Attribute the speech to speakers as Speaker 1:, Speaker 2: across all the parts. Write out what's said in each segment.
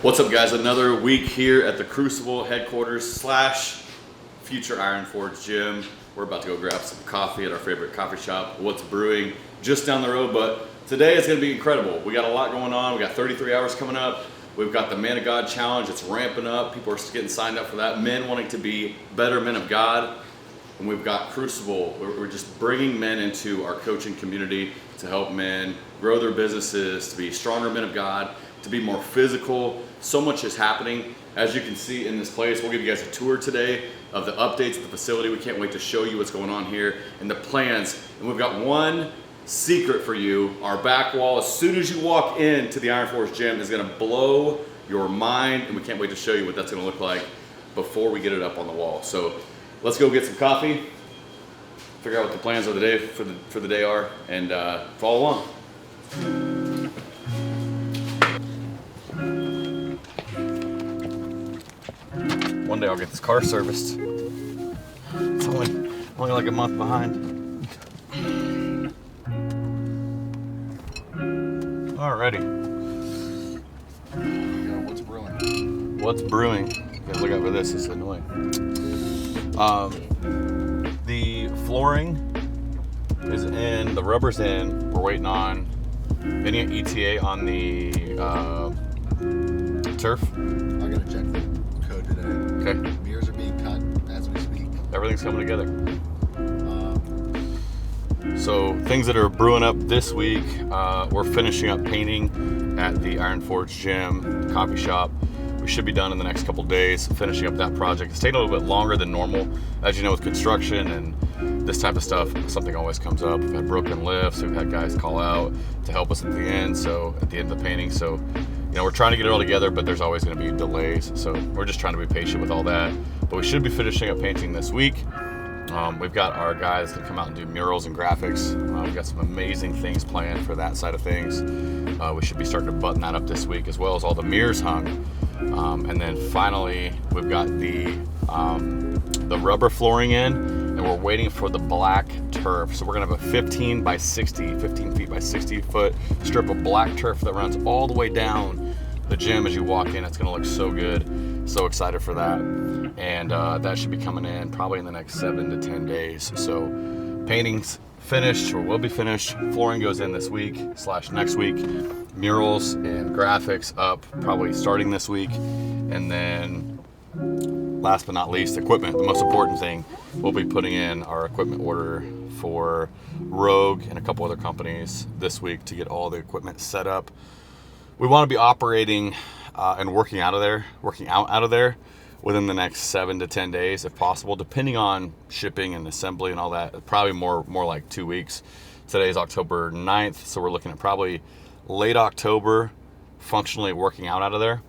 Speaker 1: What's up, guys? Another week here at the Crucible headquarters slash future Iron Forge gym. We're about to go grab some coffee at our favorite coffee shop, What's Brewing, just down the road. But today is going to be incredible. We got a lot going on. We got 33 hours coming up. We've got the Man of God Challenge. It's ramping up. People are getting signed up for that. Men wanting to be better men of God. And we've got Crucible. We're just bringing men into our coaching community to help men grow their businesses, to be stronger men of God, to be more physical. So much is happening. As you can see in this place, we'll give you guys a tour today of the updates at the facility. We can't wait to show you what's going on here and the plans. And we've got one secret for you. Our back wall, as soon as you walk into the Iron Forge gym, is gonna blow your mind, and we can't wait to show you what that's gonna look like before we get it up on the wall. So let's go get some coffee, figure out what the plans of the day for the day are, and follow along. One day I'll get this car serviced. It's only like a month behind. Alrighty.
Speaker 2: What's brewing?
Speaker 1: What's brewing? You gotta look out for this, it's annoying. The flooring is in, the rubber's in. We're waiting on any ETA on the turf.
Speaker 2: I gotta check the code today.
Speaker 1: Okay.
Speaker 2: Mirrors are being cut as we speak.
Speaker 1: Everything's coming together. So things that are brewing up this week, we're finishing up painting at the Iron Forge gym, coffee shop. We should be done in the next couple days, finishing up that project. It's taking a little bit longer than normal. As you know, with construction and this type of stuff, something always comes up. We've had broken lifts, we've had guys call out to help us at the end of the painting. So, you know, we're trying to get it all together, but there's always gonna be delays. So we're just trying to be patient with all that. But we should be finishing up painting this week. We've got our guys that come out and do murals and graphics. We've got some amazing things planned for that side of things. We should be starting to button that up this week, as well as all the mirrors hung. And then finally, we've got the rubber flooring in, and we're waiting for the black turf. So we're gonna have a 15 feet by 60 foot strip of black turf that runs all the way down the gym as you walk in. It's gonna look so good. So excited for that. And that should be coming in probably in the next 7 to 10 days. So painting's finished, or will be finished. Flooring goes in this week / next week. Murals and graphics up probably starting this week. And then last but not least, equipment. The most important thing, we'll be putting in our equipment order for Rogue and a couple other companies this week to get all the equipment set up. We want to be operating and working out out of there within the next 7 to 10 days, if possible, depending on shipping and assembly and all that. Probably more like 2 weeks. Today is October 9th, so we're looking at probably late October, functionally working out of there.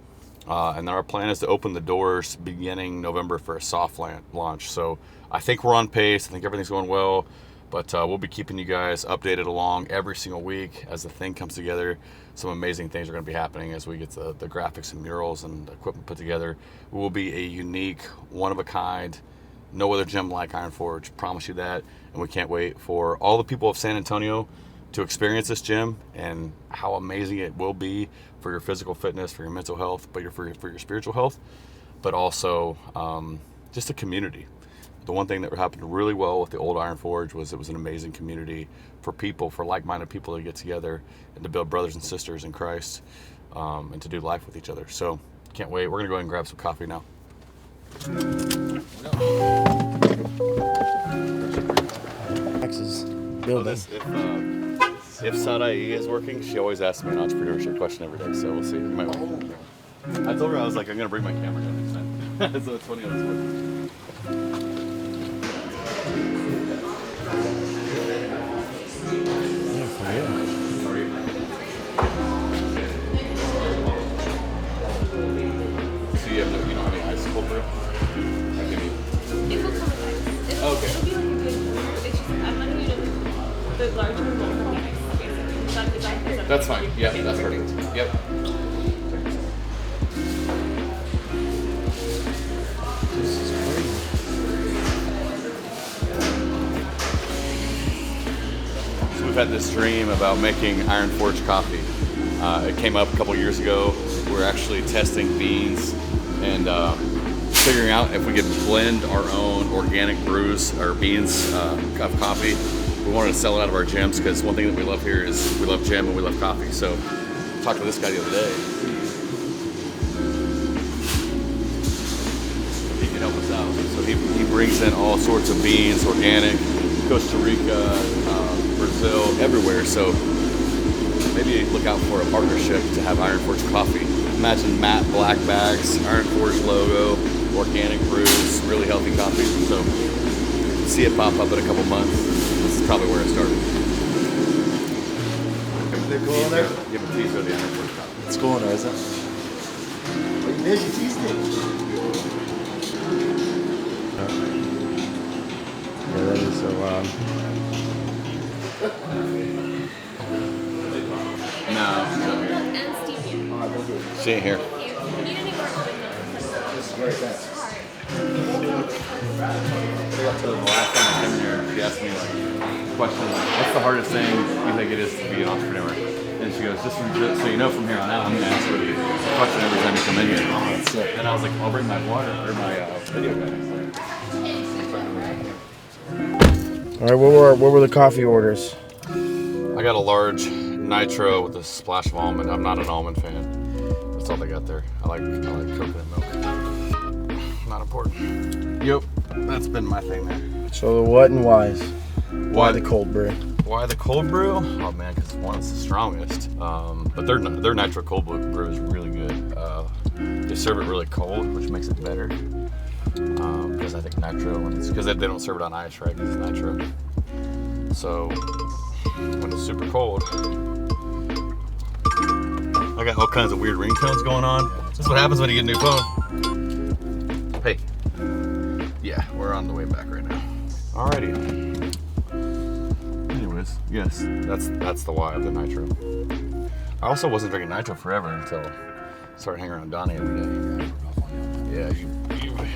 Speaker 1: And then our plan is to open the doors beginning November for a soft launch. So I think we're on pace. I think everything's going well. But we'll be keeping you guys updated along every single week as the thing comes together. Some amazing things are going to be happening as we get the graphics and murals and equipment put together. We will be a unique, one-of-a-kind, no other gym like Iron Forge. Promise you that. And we can't wait for all the people of San Antonio to experience this gym and how amazing it will be for your physical fitness, for your mental health, but for your spiritual health, but also just a community. The one thing that happened really well with the old Iron Forge was it was an amazing community for people, for like-minded people to get together and to build brothers and sisters in Christ and to do life with each other. So can't wait. We're going to go ahead and grab some coffee now.
Speaker 3: Texas building.
Speaker 1: If Sarai is working, she always asks me an entrepreneurship question every day, so we'll see. You might want to. I told her, I was like, I'm going to bring my camera down next time. So it's funny how this works. So you don't have any ice cold brew? I can eat.
Speaker 4: It will come with ice.
Speaker 1: Okay.
Speaker 4: It'll be like a good pour. It's just, I'm letting you know the larger bowl from the ice, basically. Is that
Speaker 1: That's fine. Yeah, that's perfect. Yep. So we've had this dream about making Iron Forge coffee. It came up a couple years ago. We're actually testing beans and figuring out if we could blend our own organic brews or beans of coffee. We wanted to sell it out of our gyms because one thing that we love here is we love gym and we love coffee. So I talked to this guy the other day. He can help us out. So he brings in all sorts of beans, organic, Costa Rica, Brazil, everywhere. So maybe look out for a partnership to have Iron Forge coffee. Imagine matte black bags, Iron Forge logo, organic brews, really healthy coffee. So see it pop up in a couple months. This is probably where it started.
Speaker 3: They're cool in there?
Speaker 1: Give a teaser of the Iron Forge coffee.
Speaker 3: It's cool in there, isn't it? Well, you did, you teased it. Yeah, that is so
Speaker 1: No.
Speaker 4: And stevia.
Speaker 1: She ain't here.
Speaker 4: You need any more
Speaker 2: This is very fast.
Speaker 1: So the last time I came here, she asked me like question like, what's the hardest thing you think it is to be an entrepreneur? And she goes, just so you know from here on out, I'm gonna ask you a question every time you come in here.
Speaker 2: Oh, that's sick.
Speaker 1: And I was like, I'll bring my water or my video guy.
Speaker 3: All right, what were the coffee orders?
Speaker 1: I got a large nitro with a splash of almond. I'm not an almond fan. That's all they got there. I like coconut milk. Not important. Yep, that's been my thing there.
Speaker 3: So the what and whys. Why
Speaker 1: What?
Speaker 3: the cold brew?
Speaker 1: Why the cold brew? Oh man, because one, it's the strongest. But their nitro cold brew is really good. They serve it really cold, which makes it better. Because I think nitro, because they don't serve it on ice, right? Because it's nitro. So when it's super cold, I got all kinds of weird ringtones going on. This is what happens when you get a new phone. Hey, yeah, we're on the way back right now. Alrighty. Anyways, yes, that's the why of the nitro. I also wasn't drinking nitro forever until I started hanging around Donnie every day. Yeah,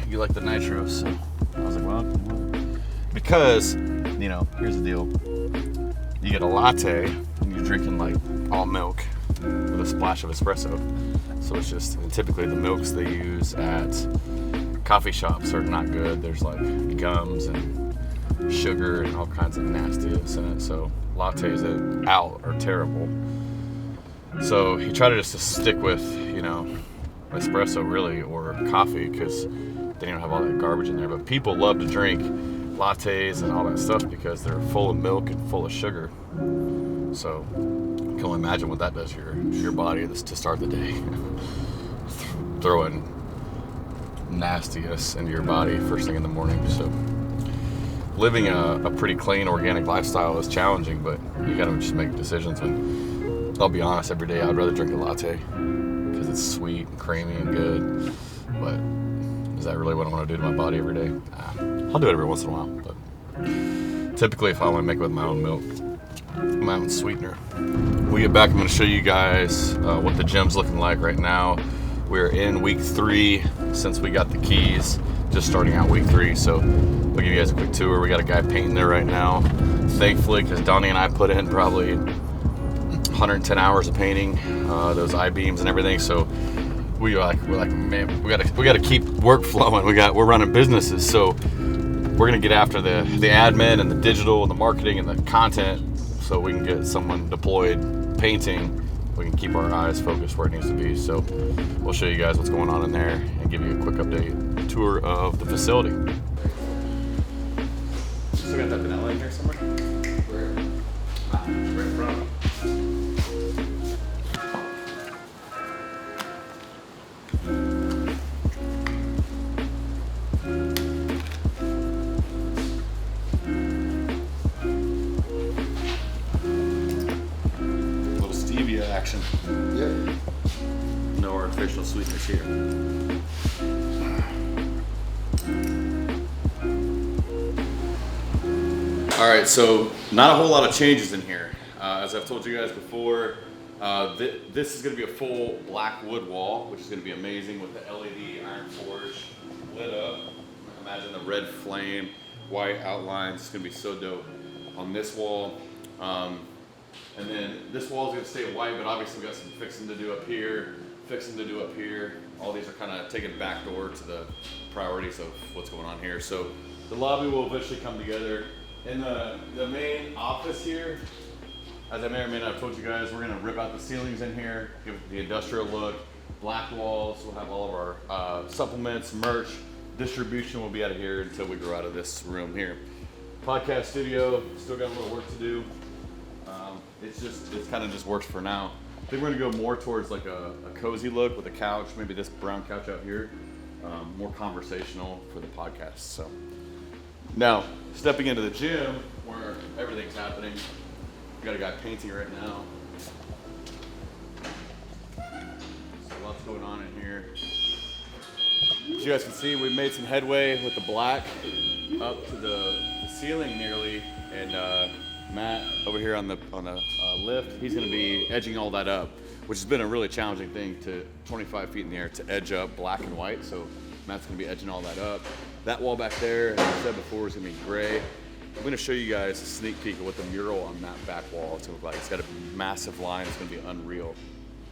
Speaker 1: you like the nitro, so I was like, well, because, you know, here's the deal. You get a latte and you're drinking like all milk with a splash of espresso. So it's just, and typically the milks they use at coffee shops are not good. There's like gums and sugar and all kinds of nastiness in it. So lattes out are terrible. So he tried to just stick with, you know, espresso really, or coffee, because they don't have all that garbage in there. But people love to drink lattes and all that stuff because they're full of milk and full of sugar. So you can only imagine what that does to your body to start the day. Throwing nastiness into your body first thing in the morning. So living a pretty clean organic lifestyle is challenging, but you gotta just make decisions. And I'll be honest, every day I'd rather drink a latte because it's sweet and creamy and good. But is that really what I want to do to my body every day? I'll do it every once in a while, but typically if I want to make it with my own milk, my own sweetener. When we get back, I'm going to show you guys what the gym's looking like right now. We're in week 3 since we got the keys, just starting out week 3. So we'll give you guys a quick tour. We got a guy painting there right now. Thankfully, because Donnie and I put in probably 110 hours of painting, those I-beams and everything. So we're like, man, we gotta keep work flowing. We're running businesses, so we're gonna get after the admin and the digital and the marketing and the content, so we can get someone deployed painting. We can keep our eyes focused where it needs to be. So we'll show you guys what's going on in there and give you a quick update tour of the facility. Still got that vanilla in here somewhere? Where? Right in front. Action.
Speaker 2: Yeah.
Speaker 1: No artificial sweetness here. All right, so not a whole lot of changes in here. As I've told you guys before, this is going to be a full black wood wall, which is going to be amazing with the LED Iron Forge lit up. Imagine the red flame, white outlines. It's going to be so dope on this wall. And then this wall is gonna stay white, but obviously we got some fixing to do up here, fixing to do up here. All these are kind of taking back door to the priorities of what's going on here. So the lobby will eventually come together. In the main office here, as I may or may not have told you guys, we're gonna rip out the ceilings in here, give it the industrial look, black walls. We'll have all of our supplements, merch, distribution will be out of here until we grow out of this room here. Podcast studio, still got a little work to do. It kind of just works for now. I think we're gonna go more towards like a cozy look with a couch, maybe this brown couch out here, more conversational for the podcast. So now stepping into the gym where everything's happening. We got a guy painting right now. So lots going on in here. As you guys can see, we made some headway with the black up to the ceiling nearly, and Matt over here on the lift, he's going to be edging all that up, which has been a really challenging thing to 25 feet in the air to edge up black and white. So Matt's going to be edging all that up. That wall back there, as I said before, is going to be gray. I'm going to show you guys a sneak peek of what the mural on that back wall is going to look like. It's got a massive line. It's going to be unreal.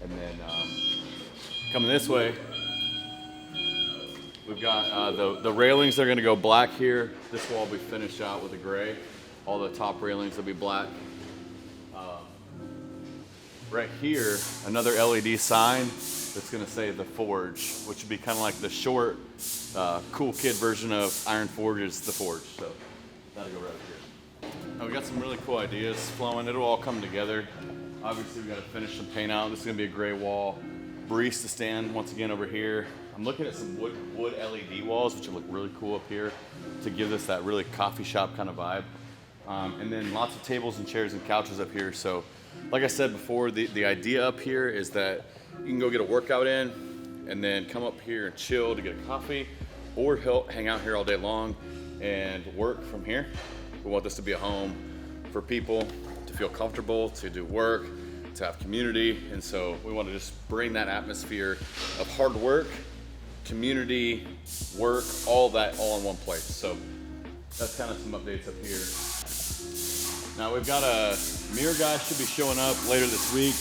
Speaker 1: And then coming this way, we've got the railings. They're going to go black here. This wall will be finished out with a gray. All the top railings will be black. Right here, another LED sign that's going to say The Forge, which would be kind of like the short, cool kid version of Iron Forge's The Forge. So that'll go right here. Now we got some really cool ideas flowing. It'll all come together. Obviously, we got to finish some paint out. This is going to be a gray wall. Barista stand once again over here. I'm looking at some wood LED walls, which will look really cool up here to give this that really coffee shop kind of vibe. And then lots of tables and chairs and couches up here. So like I said before, the idea up here is that you can go get a workout in and then come up here and chill to get a coffee, or hang out here all day long and work from here. We want this to be a home for people to feel comfortable, to do work, to have community. And so we want to just bring that atmosphere of hard work, community, work, all that all in one place. So that's kind of some updates up here. Now we've got a mirror guy should be showing up later this week.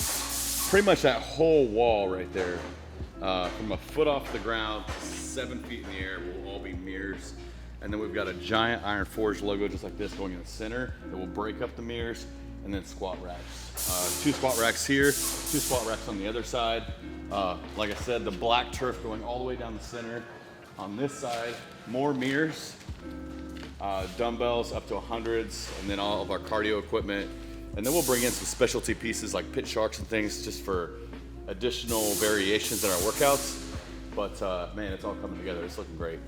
Speaker 1: Pretty much that whole wall right there, from a foot off the ground, 7 feet in the air, will all be mirrors. And then we've got a giant Iron Forge logo just like this going in the center that will break up the mirrors, and then squat racks. 2 squat racks here, 2 squat racks on the other side. Like I said, the black turf going all the way down the center. On this side, more mirrors. Dumbbells up to 100s, and then all of our cardio equipment. And then we'll bring in some specialty pieces like pit sharks and things just for additional variations in our workouts. But man, it's all coming together. It's looking great.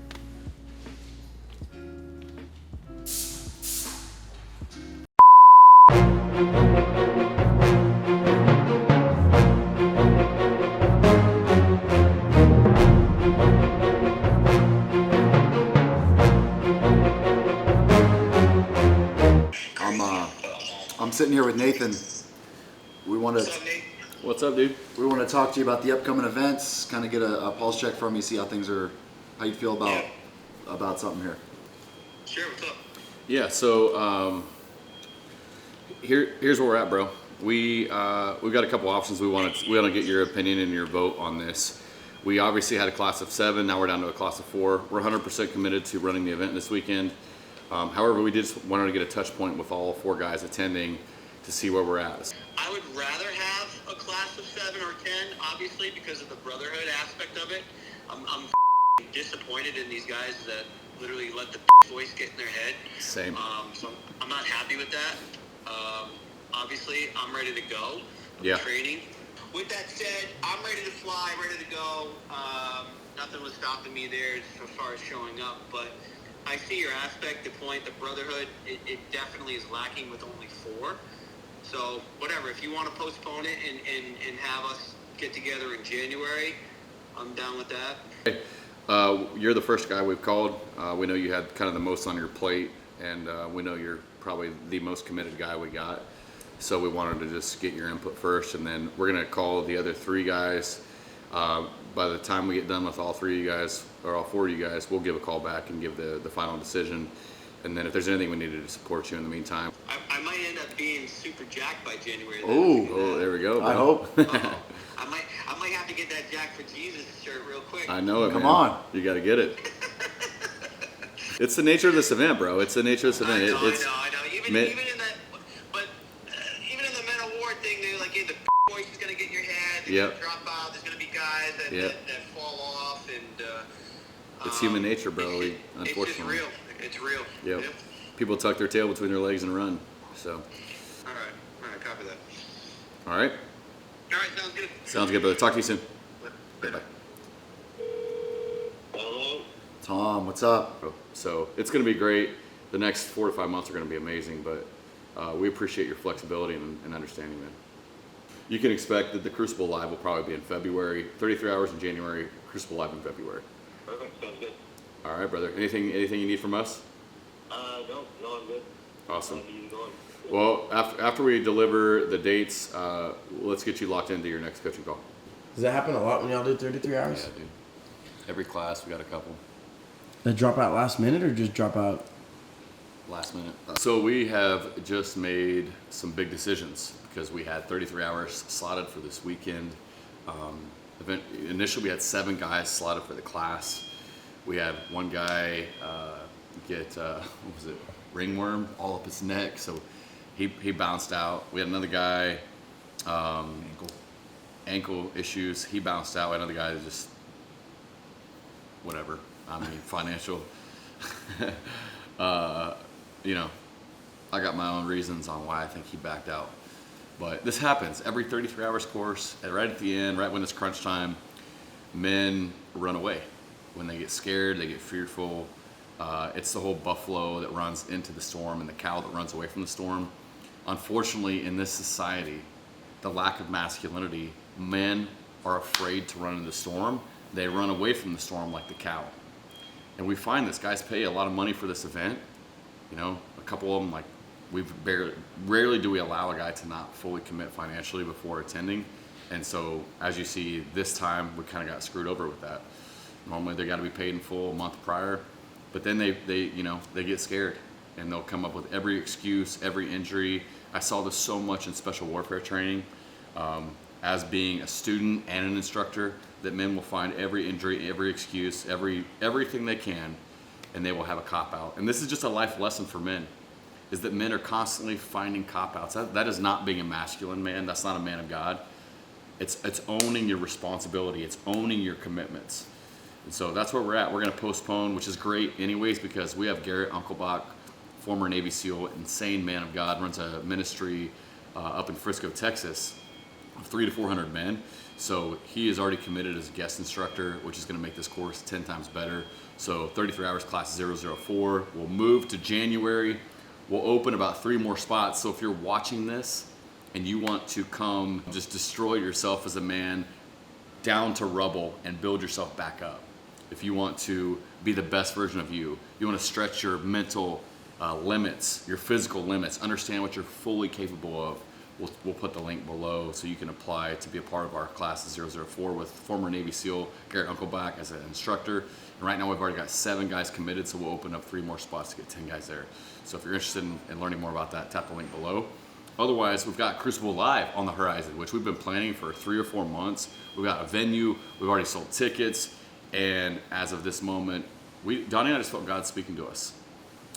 Speaker 3: I'm sitting here with Nathan.
Speaker 1: What's up, dude?
Speaker 3: We want to talk to you about the upcoming events, kind of get a pulse check from you, see how you feel about something here.
Speaker 5: Sure, what's up?
Speaker 1: Yeah, so here's where we're at, bro. We've got a couple options. We want to get your opinion and your vote on this. We obviously had a class of 7. Now we're down to a class of 4. We're 100% committed to running the event this weekend. However, we just wanted to get a touch point with all 4 guys attending to see where we're at.
Speaker 5: I would rather have a class of 7 or 10, obviously, because of the brotherhood aspect of it. I'm disappointed in these guys that literally let the voice get in their head.
Speaker 1: Same.
Speaker 5: So I'm not happy with that. Obviously, I'm ready to go.
Speaker 1: Yeah.
Speaker 5: Training. With that said, I'm ready to fly, ready to go. Nothing was stopping me there as far as showing up, but I see your aspect, the point, the brotherhood, it definitely is lacking with only 4. So whatever, if you want to postpone it and have us get together in January, I'm down with that.
Speaker 1: Okay. You're the first guy we've called. We know you had kind of the most on your plate, and we know you're probably the most committed guy we got. So we wanted to just get your input first, and then we're going to call the other 3 guys. By the time we get done with all 3 of you guys, or all 4 of you guys, we'll give a call back and give the final decision. And then if there's anything we need to support you in the meantime.
Speaker 5: I might end up being super jacked by January.
Speaker 1: Oh, there we go.
Speaker 3: I
Speaker 1: bro.
Speaker 3: hope.
Speaker 5: I might have to get that Jack for Jesus shirt real quick.
Speaker 1: I know it,
Speaker 3: Come
Speaker 1: man.
Speaker 3: on.
Speaker 1: You got to get it. It's the nature of this event, bro. It's the nature of this event.
Speaker 5: I know. Even
Speaker 1: Man-
Speaker 5: in that, but even in the men award thing, they're like, hey, the voice is gonna get your head. They're
Speaker 1: Yep.
Speaker 5: gonna drop out. There's gonna be guys that,
Speaker 1: Yep.
Speaker 5: that fall off, and
Speaker 1: It's human nature, bro.
Speaker 5: It's
Speaker 1: Unfortunately.
Speaker 5: just real. It's real.
Speaker 1: Yep.
Speaker 5: Yep.
Speaker 1: People tuck their tail between their legs and run. So,
Speaker 5: All right, copy that.
Speaker 1: all right.
Speaker 5: All right, sounds good.
Speaker 1: Sounds good, brother. Talk to you soon.
Speaker 5: Later.
Speaker 1: Bye.
Speaker 5: Hello.
Speaker 3: Tom, what's up?
Speaker 1: So it's going to be great. The next 4 to 5 months are going to be amazing, but we appreciate your flexibility and understanding, man. You can expect that the Crucible Live will probably be in February, 33 hours in January, Crucible Live in February.
Speaker 5: Perfect. Sounds good.
Speaker 1: All right, brother. Anything you need from us?
Speaker 5: No, I'm good.
Speaker 1: Awesome.
Speaker 5: How are you going?
Speaker 1: Well, after we deliver the dates, let's get you locked into your next coaching call.
Speaker 6: Does that happen a lot when y'all do 33 hours?
Speaker 1: Yeah, dude. Every class, we got a couple.
Speaker 6: They drop out last minute or just drop out?
Speaker 1: Last minute. So we have just made some big decisions because we had 33 hours slotted for this weekend. Initially, we had 7 guys slotted for the class. We had one guy get what was it, ringworm all up his neck, so he bounced out. We had another guy ankle issues. He bounced out. We had another guy that just whatever. I mean, financial. You know, I got my own reasons on why I think he backed out. But this happens every 33 hours course, and right at the end, right when it's crunch time, men run away. When they get scared, they get fearful. It's the whole buffalo that runs into the storm and the cow that runs away from the storm. Unfortunately, in this society, the lack of masculinity, men are afraid to run into the storm. They run away from the storm like the cow. And we find this, guys pay a lot of money for this event. You know, a couple of them, like, rarely do we allow a guy to not fully commit financially before attending. And so, as you see, this time we kind of got screwed over with that. Normally they got to be paid in full a month prior, but then they get scared and they'll come up with every excuse, every injury. I saw this so much in special warfare training, as being a student and an instructor, that men will find every injury, every excuse, everything they can, and they will have a cop out. And this is just a life lesson for men, is that men are constantly finding cop outs. That is not being a masculine man. That's not a man of God. It's owning your responsibility. It's owning your commitments. And so that's where we're at. We're going to postpone, which is great anyways, because we have Garrett Unkelbach, former Navy SEAL, insane man of God, runs a ministry up in Frisco, Texas, of 300 to 400 men. So he is already committed as a guest instructor, which is going to make this course 10 times better. So 33 hours class 004. We'll move to January. We'll open about 3 more spots. So if you're watching this and you want to come just destroy yourself as a man down to rubble and build yourself back up, if you want to be the best version of you, you want to stretch your mental limits, your physical limits, understand what you're fully capable of, we'll put the link below so you can apply to be a part of our class 004 with former Navy SEAL Garrett Unkelbach as an instructor. And right now we've already got 7 guys committed, so we'll open up 3 more spots to get 10 guys there. So if you're interested in learning more about that, tap the link below. Otherwise, we've got Crucible Live on the horizon, which we've been planning for 3 or 4 months. We've got a venue, we've already sold tickets, and as of this moment, Donnie and I just felt God speaking to us.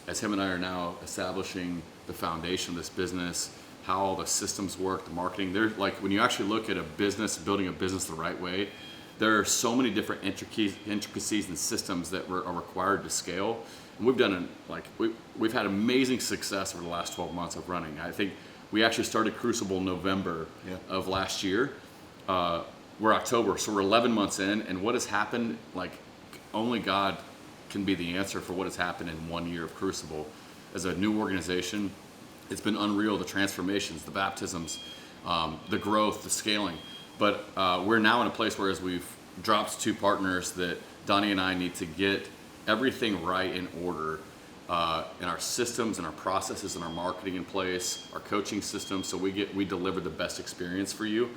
Speaker 1: As him and I are now establishing the foundation of this business, how all the systems work, the marketing. There's like, when you actually look at a business, building a business the right way, there are so many different intricacies and systems that are required to scale. And we've done we've had amazing success over the last 12 months of running. I think we actually started Crucible November of last year. We're October, so we're 11 months in, and what has happened, like, only God can be the answer for what has happened in 1 year of Crucible. As a new organization, it's been unreal, the transformations, the baptisms, the growth, the scaling. But we're now in a place where, as we've dropped 2 partners, that Donnie and I need to get everything right in order in our systems and our processes and our marketing in place, our coaching system, so we deliver the best experience for you.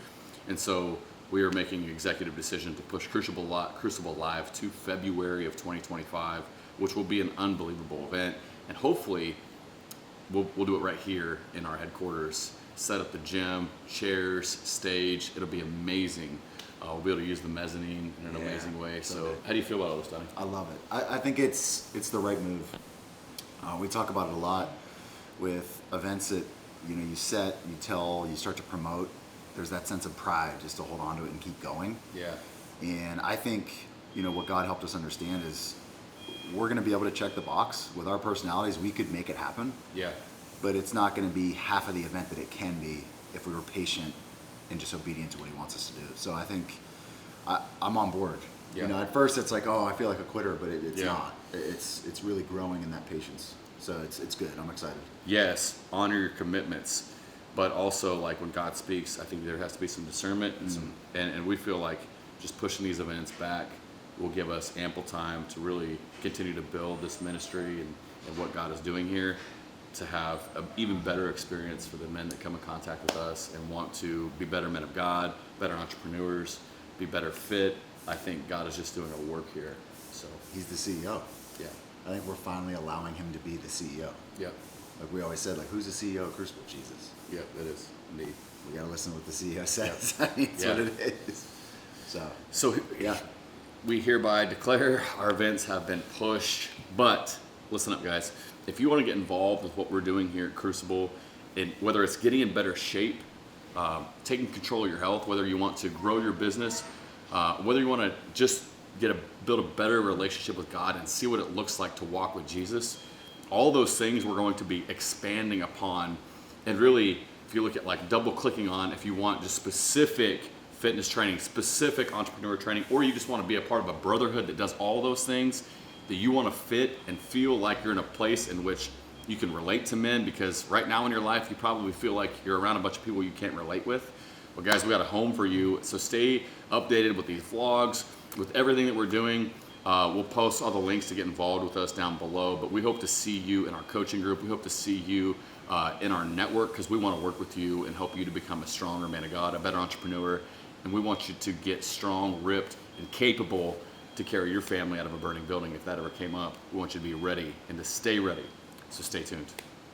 Speaker 1: And so we are making an executive decision to push Crucible Live to February of 2025, which will be an unbelievable event. and hopefully we'll do it right here in our headquarters. Set up the gym, chairs, stage. It'll be amazing. We'll be able to use the mezzanine in an amazing way. So how do you feel about all this, Donnie?
Speaker 3: I love it. I think it's the right move. We talk about it a lot with events that you set, you tell, you start to promote. There's that sense of pride just to hold on to it and keep going.
Speaker 1: Yeah.
Speaker 3: And I think what God helped us understand is we're going to be able to check the box with our personalities. We could make it happen.
Speaker 1: Yeah.
Speaker 3: But it's not going to be half of the event that it can be if we were patient and just obedient to what He wants us to do. So I think I'm on board.
Speaker 1: Yeah.
Speaker 3: At first it's like, oh, I feel like a quitter, but it's
Speaker 1: Yeah.
Speaker 3: not. It's really growing in that patience. So it's good. I'm excited.
Speaker 1: Yes, honor your commitments, but also like when God speaks, I think there has to be some discernment and we feel like just pushing these events back will give us ample time to really continue to build this ministry and what God is doing here, to have an even better experience for the men that come in contact with us and want to be better men of God, better entrepreneurs, be better fit. I think God is just doing a work here. So
Speaker 3: He's the CEO.
Speaker 1: yeah,
Speaker 3: I think we're finally allowing Him to be the CEO.
Speaker 1: yeah,
Speaker 3: Like we always said, like, who's the CEO of Crucible? Jesus.
Speaker 1: yeah, that is indeed.
Speaker 3: We got to listen to what the CEO says. I mean, it's what it is.
Speaker 1: So
Speaker 3: Yeah.
Speaker 1: we hereby declare our events have been pushed. But listen up, guys. If you want to get involved with what we're doing here at Crucible, and whether it's getting in better shape, taking control of your health, whether you want to grow your business, whether you want to just build a better relationship with God and see what it looks like to walk with Jesus, all those things we're going to be expanding upon. And really, if you look at like double clicking on, if you want just specific fitness training, specific entrepreneur training, or you just want to be a part of a brotherhood that does all those things, that you want to fit and feel like you're in a place in which you can relate to men, because right now in your life you probably feel like you're around a bunch of people you can't relate with. Well, guys, we got a home for you. So stay updated with these vlogs, with everything that we're doing. We'll post all the links to get involved with us down below, but we hope to see you in our coaching group. We hope to see you in our network, because we want to work with you and help you to become a stronger man of God, a better entrepreneur, and we want you to get strong, ripped, and capable to carry your family out of a burning building if that ever came up. We want you to be ready and to stay ready. So stay tuned.